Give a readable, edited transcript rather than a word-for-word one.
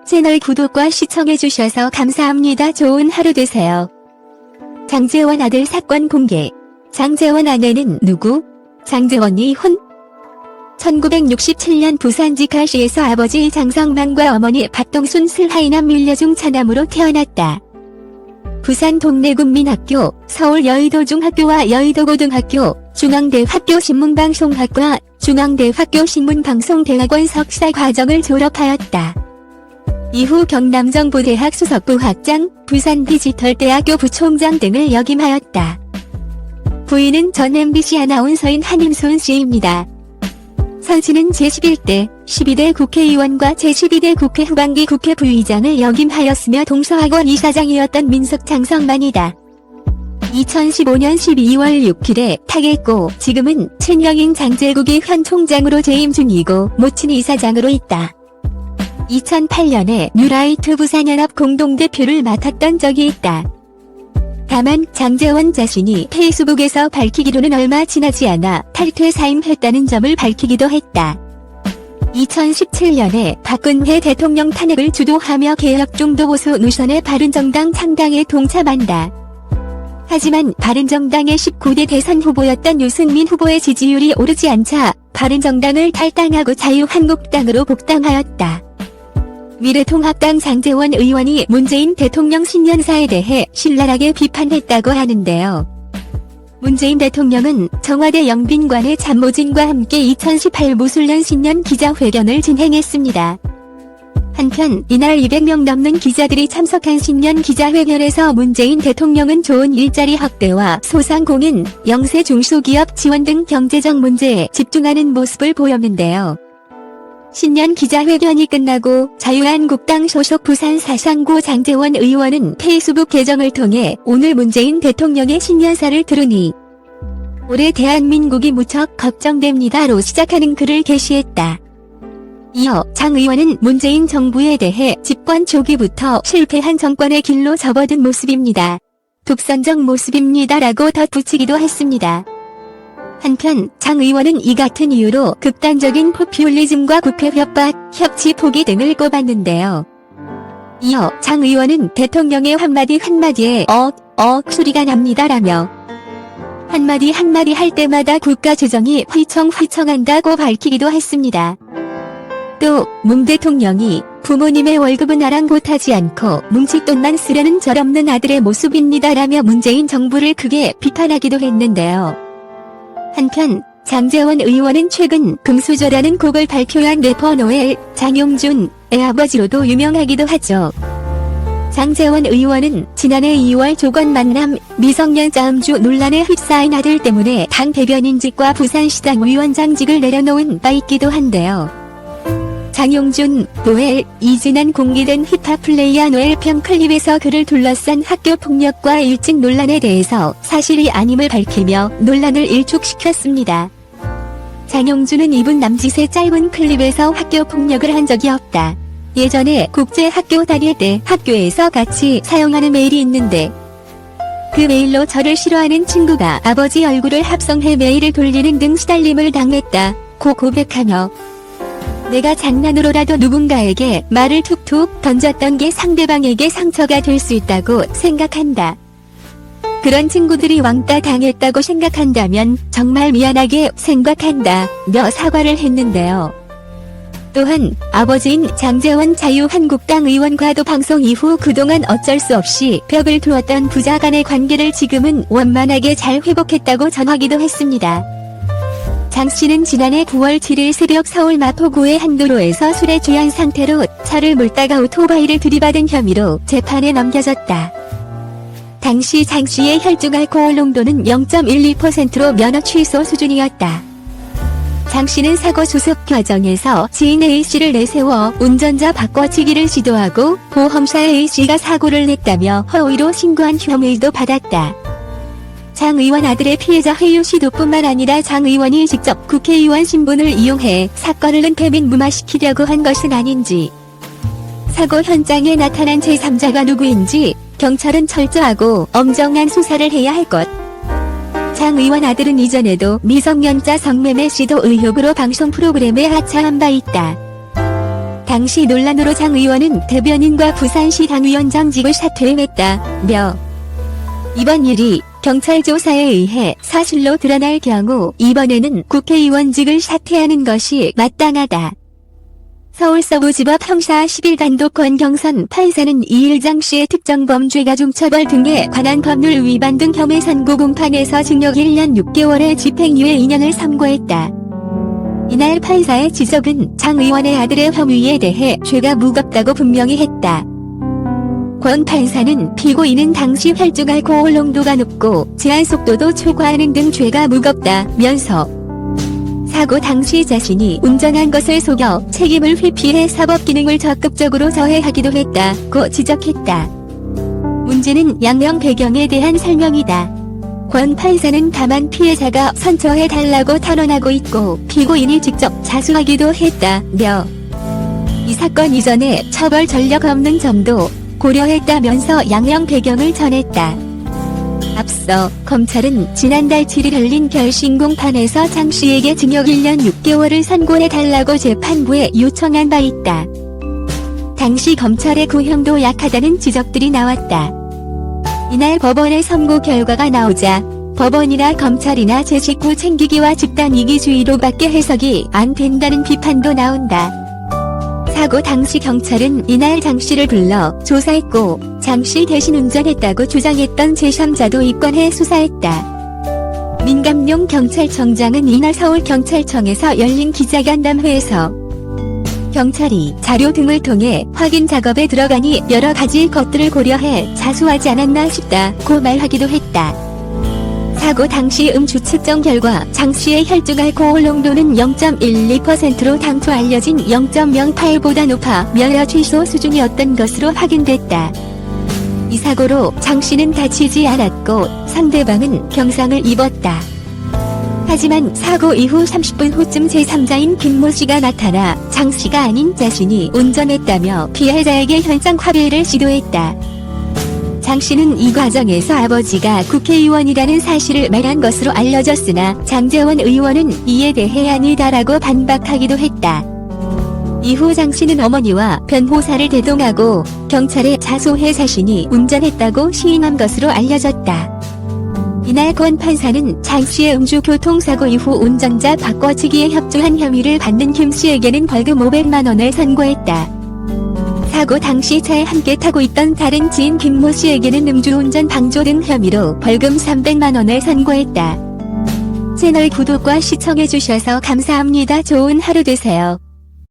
채널 구독과 시청해주셔서 감사합니다. 좋은 하루 되세요. 장제원 아들 사건 공개. 장제원 아내는 누구? 장제원이 혼? 1967년 부산 지카시에서 아버지 장성만과 어머니 박동순 슬하이남 밀려중 차남으로 태어났다. 부산 동래군민학교, 서울 여의도중학교와 여의도고등학교, 중앙대학교 신문방송학과, 중앙대학교 신문방송대학원 석사 과정을 졸업하였다. 이후 경남정보대학 수석부학장, 부산디지털대학교 부총장 등을 역임하였다. 부인은 전 MBC 아나운서인 한임순 씨입니다. 선씨는 제11대, 12대 국회의원과 제12대 국회 후반기 국회 부의장을 역임하였으며 동서학원 이사장이었던 민석 장성만이다. 2015년 12월 6일에 타겠고 지금은 친형인 장제국이 현 총장으로 재임 중이고 모친 이사장으로 있다. 2008년에 뉴라이트 부산연합 공동대표를 맡았던 적이 있다. 다만 장제원 자신이 페이스북에서 밝히기로는 얼마 지나지 않아 탈퇴 사임했다는 점을 밝히기도 했다. 2017년에 박근혜 대통령 탄핵을 주도하며 개혁중도보수 노선의 바른정당 창당에 동참한다. 하지만 바른정당의 19대 대선 후보였던 유승민 후보의 지지율이 오르지 않자 바른정당을 탈당하고 자유한국당으로 복당하였다. 미래통합당 장제원 의원이 문재인 대통령 신년사에 대해 신랄하게 비판했다고 하는데요. 문재인 대통령은 청와대 영빈관의 참모진과 함께 2018 무술년 신년 기자회견을 진행했습니다. 한편 이날 200명 넘는 기자들이 참석한 신년 기자회견에서 문재인 대통령은 좋은 일자리 확대와 소상공인, 영세 중소기업 지원 등 경제적 문제에 집중하는 모습을 보였는데요. 신년 기자회견이 끝나고 자유한국당 소속 부산 사상구 장제원 의원은 페이스북 계정을 통해 오늘 문재인 대통령의 신년사를 들으니 올해 대한민국이 무척 걱정됩니다로 시작하는 글을 게시했다. 이어 장 의원은 문재인 정부에 대해 집권 초기부터 실패한 정권의 길로 접어든 모습입니다. 독선적 모습입니다라고 덧붙이기도 했습니다. 한편 장 의원은 이 같은 이유로 극단적인 포퓰리즘과 국회 협박, 협치 포기 등을 꼽았는데요. 이어 장 의원은 대통령의 한마디에 소리가 납니다라며 한마디 할 때마다 국가 재정이 휘청휘청한다고 밝히기도 했습니다. 또 문 대통령이 부모님의 월급은 아랑곳하지 않고 뭉칫돈만 쓰려는 절없는 아들의 모습입니다라며 문재인 정부를 크게 비판하기도 했는데요. 한편 장제원 의원은 최근 금수저라는 곡을 발표한 래퍼 노엘, 장용준의 아버지로도 유명하기도 하죠. 장제원 의원은 지난해 2월 조건 만남 미성년자 음주 논란에 휩싸인 아들 때문에 당 대변인직과 부산시당 위원장직을 내려놓은 바 있기도 한데요. 장용준, 노엘, 지난 공개된 힙합 플레이어 노엘 편 클립에서 그를 둘러싼 학교폭력과 일찍 논란에 대해서 사실이 아님을 밝히며 논란을 일축시켰습니다. 장용준은 이분 남짓의 짧은 클립에서 학교폭력을 한 적이 없다. 예전에 국제학교 다닐 때 학교에서 같이 사용하는 메일이 있는데 그 메일로 저를 싫어하는 친구가 아버지 얼굴을 합성해 메일을 돌리는 등 시달림을 당했다고 고백하며 내가 장난으로라도 누군가에게 말을 툭툭 던졌던 게 상대방에게 상처가 될 수 있다고 생각한다. 그런 친구들이 왕따 당했다고 생각한다면 정말 미안하게 생각한다며 사과를 했는데요. 또한 아버지인 장제원 자유한국당 의원과도 방송 이후 그동안 어쩔 수 없이 벽을 두었던 부자 간의 관계를 지금은 원만하게 잘 회복했다고 전하기도 했습니다. 장 씨는 지난해 9월 7일 새벽 서울 마포구의 한 도로에서 술에 취한 상태로 차를 몰다가 오토바이를 들이받은 혐의로 재판에 넘겨졌다. 당시 장 씨의 혈중 알코올 농도는 0.12%로 면허 취소 수준이었다. 장 씨는 사고 수습 과정에서 지인 A씨를 내세워 운전자 바꿔치기를 시도하고 보험사 A씨가 사고를 냈다며 허위로 신고한 혐의도 받았다. 장 의원 아들의 피해자 해유 시도뿐만 아니라 장 의원이 직접 국회의원 신분을 이용해 사건을 은폐 및 무마시키려고 한 것은 아닌지, 사고 현장에 나타난 제3자가 누구인지 경찰은 철저하고 엄정한 수사를 해야 할 것. 장 의원 아들은 이전에도 미성년자 성매매 시도 의혹으로 방송 프로그램에 하차한 바 있다. 당시 논란으로 장 의원은 대변인과 부산시 당위원장직을 사퇴했다며 이번 일이 경찰 조사에 의해 사실로 드러날 경우 이번에는 국회의원직을 사퇴하는 것이 마땅하다. 서울서부지법 형사 11단독 권경선 판사는 이일장 씨의 특정범죄 가중처벌 등에 관한 법률 위반 등 혐의 선고 공판에서 징역 1년 6개월의 집행유예 2년을 선고했다. 이날 판사의 지적은 장 의원의 아들의 혐의에 대해 죄가 무겁다고 분명히 했다. 권 판사는 피고인은 당시 혈중 알코올 농도가 높고 제한 속도도 초과하는 등 죄가 무겁다면서 사고 당시 자신이 운전한 것을 속여 책임을 회피해 사법 기능을 적극적으로 저해하기도 했다고 지적했다. 문제는 양형 배경에 대한 설명이다. 권 판사는 다만 피해자가 선처해달라고 탄원하고 있고 피고인이 직접 자수하기도 했다며 이 사건 이전에 처벌 전력 없는 점도 고려했다면서 양형 배경을 전했다. 앞서 검찰은 지난달 7일 열린 결심 공판에서 장 씨에게 징역 1년 6개월을 선고해달라고 재판부에 요청한 바 있다. 당시 검찰의 구형도 약하다는 지적들이 나왔다. 이날 법원의 선고 결과가 나오자 법원이나 검찰이나 제 식구 챙기기와 집단 이기주의로밖에 해석이 안 된다는 비판도 나온다. 사고 당시 경찰은 이날 장 씨를 불러 조사했고 장 씨 대신 운전했다고 주장했던 제3자도 입건해 수사했다. 민감용 경찰청장은 이날 서울경찰청에서 열린 기자간담회에서 경찰이 자료 등을 통해 확인 작업에 들어가니 여러 가지 것들을 고려해 자수하지 않았나 싶다고 말하기도 했다. 사고 당시 음주 측정 결과 장 씨의 혈중 알코올 농도는 0.12%로 당초 알려진 0.08보다 높아 면허 취소 수준이었던 것으로 확인됐다. 이 사고로 장 씨는 다치지 않았고 상대방은 경상을 입었다. 하지만 사고 이후 30분 후쯤 제3자인 김모 씨가 나타나 장 씨가 아닌 자신이 운전했다며 피해자에게 현장 화해를 시도했다. 장 씨는 이 과정에서 아버지가 국회의원이라는 사실을 말한 것으로 알려졌으나 장제원 의원은 이에 대해 아니다라고 반박하기도 했다. 이후 장 씨는 어머니와 변호사를 대동하고 경찰에 자수해 자신이 운전했다고 시인한 것으로 알려졌다. 이날 권 판사는 장 씨의 음주교통사고 이후 운전자 바꿔치기에 협조한 혐의를 받는 김 씨에게는 벌금 500만 원을 선고했다. 사고 당시 차에 함께 타고 있던 다른 지인 김모 씨에게는 음주운전 방조 등 혐의로 벌금 300만 원을 선고했다. 채널 구독과 시청해주셔서 감사합니다. 좋은 하루 되세요.